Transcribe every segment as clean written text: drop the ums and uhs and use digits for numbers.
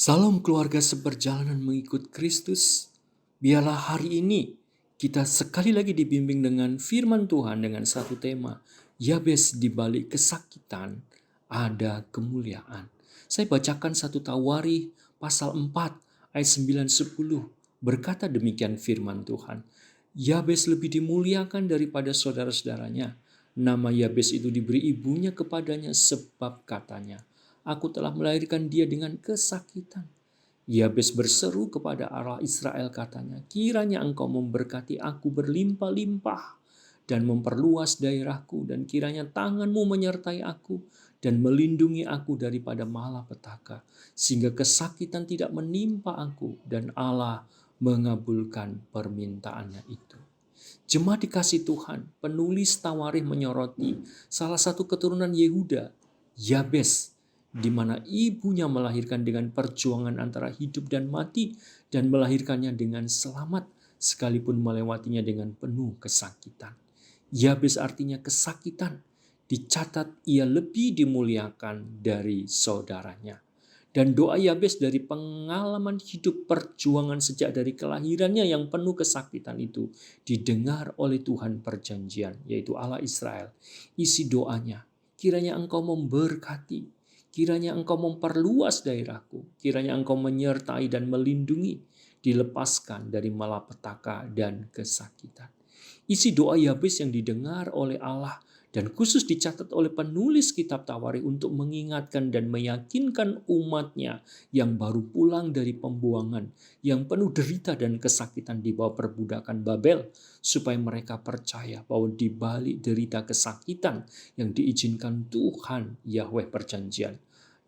Salam keluarga seperjalanan mengikut Kristus. Biarlah hari ini kita sekali lagi dibimbing dengan firman Tuhan dengan satu tema. Yabes di balik kesakitan ada kemuliaan. Saya bacakan satu Tawarikh pasal 4 ayat 9-10. Berkata demikian firman Tuhan. Yabes lebih dimuliakan daripada saudara-saudaranya. Nama Yabes itu diberi ibunya kepadanya sebab katanya, aku telah melahirkan dia dengan kesakitan. Yabes berseru kepada Allah Israel katanya, kiranya engkau memberkati aku berlimpah-limpah dan memperluas daerahku, dan kiranya tanganmu menyertai aku dan melindungi aku daripada malapetaka, sehingga kesakitan tidak menimpa aku, dan Allah mengabulkan permintaannya itu. Jemaat dikasih Tuhan, penulis Tawarikh menyoroti salah satu keturunan Yehuda, Yabes, di mana ibunya melahirkan dengan perjuangan antara hidup dan mati, dan melahirkannya dengan selamat sekalipun melewatinya dengan penuh kesakitan. Yabes artinya kesakitan. Dicatat ia lebih dimuliakan dari saudaranya. Dan doa Yabes dari pengalaman hidup perjuangan sejak dari kelahirannya yang penuh kesakitan itu didengar oleh Tuhan perjanjian, yaitu Allah Israel. Isi doanya, kiranya engkau memberkati, kiranya engkau memperluas daerahku, kiranya engkau menyertai dan melindungi, dilepaskan dari malapetaka dan kesakitan. Isi doa Yabes yang didengar oleh Allah dan khusus dicatat oleh penulis kitab Tawarikh untuk mengingatkan dan meyakinkan umatnya yang baru pulang dari pembuangan, yang penuh derita dan kesakitan di bawah perbudakan Babel, supaya mereka percaya bahwa di balik derita kesakitan yang diizinkan Tuhan Yahweh perjanjian,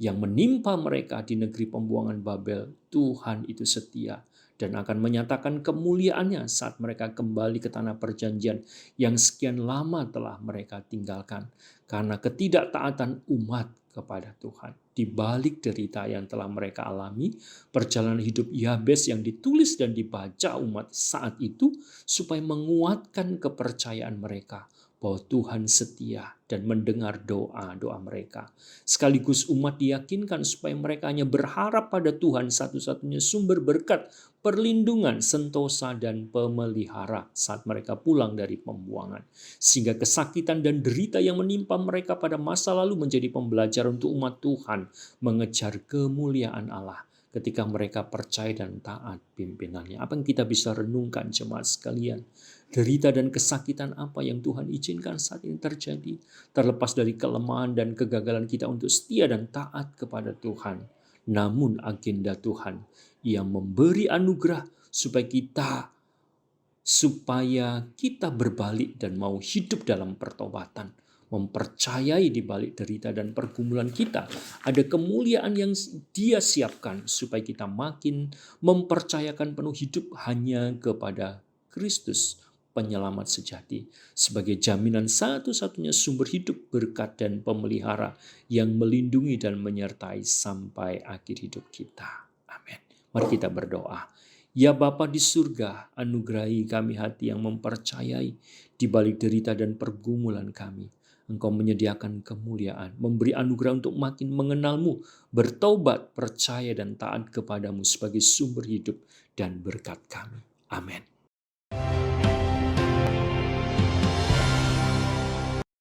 yang menimpa mereka di negeri pembuangan Babel, Tuhan itu setia dan akan menyatakan kemuliaannya saat mereka kembali ke tanah perjanjian yang sekian lama telah mereka tinggalkan karena ketidaktaatan umat kepada Tuhan. Di balik derita yang telah mereka alami, perjalanan hidup Yabes yang ditulis dan dibaca umat saat itu supaya menguatkan kepercayaan mereka bahwa Tuhan setia dan mendengar doa-doa mereka. Sekaligus umat diyakinkan supaya mereka hanya berharap pada Tuhan, satu-satunya sumber berkat, perlindungan, sentosa, dan pemelihara saat mereka pulang dari pembuangan. Sehingga kesakitan dan derita yang menimpa mereka pada masa lalu menjadi pembelajaran untuk umat Tuhan mengejar kemuliaan Allah ketika mereka percaya dan taat pimpinannya. Apa yang kita bisa renungkan jemaat sekalian? Derita dan kesakitan apa yang Tuhan izinkan saat ini terjadi? Terlepas dari kelemahan dan kegagalan kita untuk setia dan taat kepada Tuhan. Namun agenda Tuhan yang memberi anugerah supaya kita berbalik dan mau hidup dalam pertobatan. Mempercayai di balik derita dan pergumulan kita ada kemuliaan yang Dia siapkan supaya kita makin mempercayakan penuh hidup hanya kepada Kristus penyelamat sejati sebagai jaminan satu-satunya sumber hidup, berkat, dan pemelihara yang melindungi dan menyertai sampai akhir hidup kita. Amin. Mari kita berdoa. Ya Bapa di surga, anugerahi kami hati yang mempercayai di balik derita dan pergumulan kami. Engkau menyediakan kemuliaan, memberi anugerah untuk makin mengenal-Mu, bertobat, percaya dan taat kepadamu sebagai sumber hidup dan berkat kami. Amin.